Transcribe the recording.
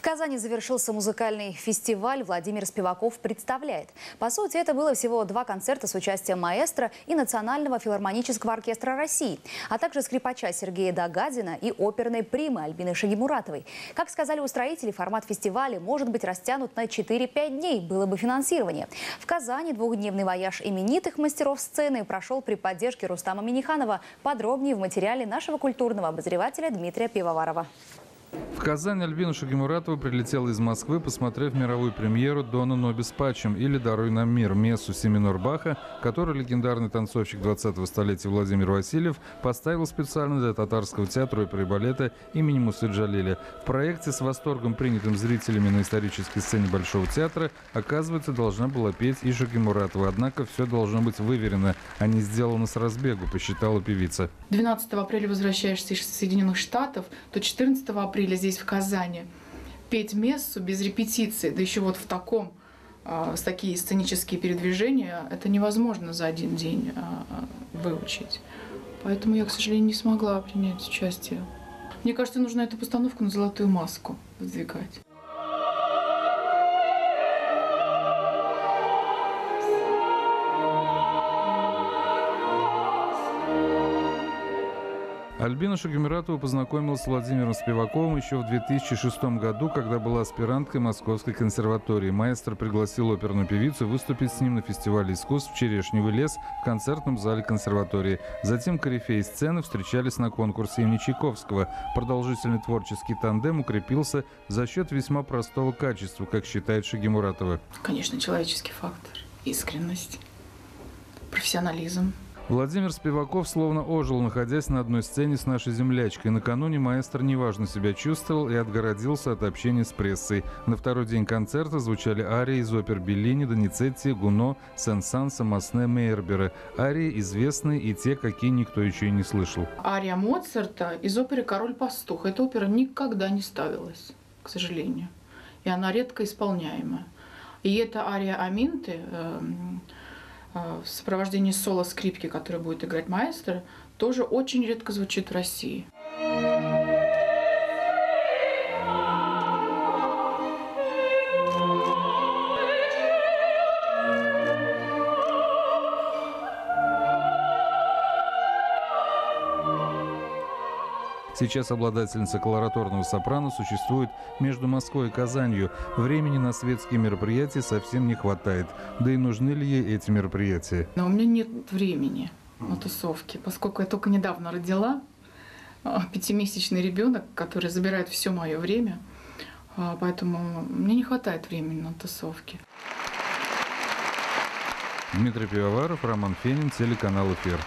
В Казани завершился музыкальный фестиваль «Владимир Спиваков представляет». По сути, это было всего 2 концерта с участием маэстро и Национального филармонического оркестра России, а также скрипача Сергея Дагадина и оперной примы Альбины Шагимуратовой. Как сказали устроители, формат фестиваля может быть растянут на 4-5 дней, было бы финансирование. В Казани двухдневный вояж именитых мастеров сцены прошел при поддержке Рустама Минниханова. Подробнее в материале нашего культурного обозревателя Дмитрия Пивоварова. В Казань Альбина Шагимуратова прилетела из Москвы, посмотрев мировую премьеру «Дона Нобис Пачем» или «Даруй нам мир» мессу Си-минор Баха, которую легендарный танцовщик 20-го столетия Владимир Васильев поставил специально для Татарского театра оперы и балета имени Мусы Джалиля. В проекте, с восторгом принятым зрителями на исторической сцене Большого театра, оказывается, должна была петь и Шагимуратова. Однако все должно быть выверено, а не сделано с разбегу, посчитала певица. 12 апреля возвращаешься из Соединенных Штатов, то 14 апреля здесь, в Казани, петь мессу без репетиции, да еще вот в таком, с такие сценические передвижения, это невозможно за один день выучить. Поэтому я, к сожалению, не смогла принять участие. Мне кажется, нужно эту постановку на золотую маску выдвигать. Альбина Шагимуратова познакомилась с Владимиром Спиваковым еще в 2006 году, когда была аспиранткой Московской консерватории. Маэстро пригласил оперную певицу выступить с ним на фестивале искусств «Черешневый лес» в концертном зале консерватории. Затем корифеи сцены встречались на конкурсе имени Чайковского. Продолжительный творческий тандем укрепился за счет весьма простого качества, как считает Шагимуратова. Конечно, человеческий фактор, искренность, профессионализм. Владимир Спиваков словно ожил, находясь на одной сцене с нашей землячкой. Накануне маэстро неважно себя чувствовал и отгородился от общения с прессой. На второй день концерта звучали арии из опер Беллини, Доницетти, Гуно, Сен-Санса, Масне, Мейербера. Арии известные и те, какие никто еще и не слышал. Ария Моцарта из оперы «Король-пастух». Эта опера никогда не ставилась, к сожалению. И она редко исполняема. И эта ария Аминты в сопровождении соло-скрипки, которую будет играть маэстро, тоже очень редко звучит в России. Сейчас обладательница колораторного сопрано существует между Москвой и Казанью. Времени на светские мероприятия совсем не хватает. Да и нужны ли ей эти мероприятия? Но у меня нет времени на тусовки, поскольку я только недавно родила 5-месячный ребенок, который забирает все мое время. Поэтому мне не хватает времени на тусовки. Дмитрий Пивоваров, Роман Фенин, телеканал «Эфир».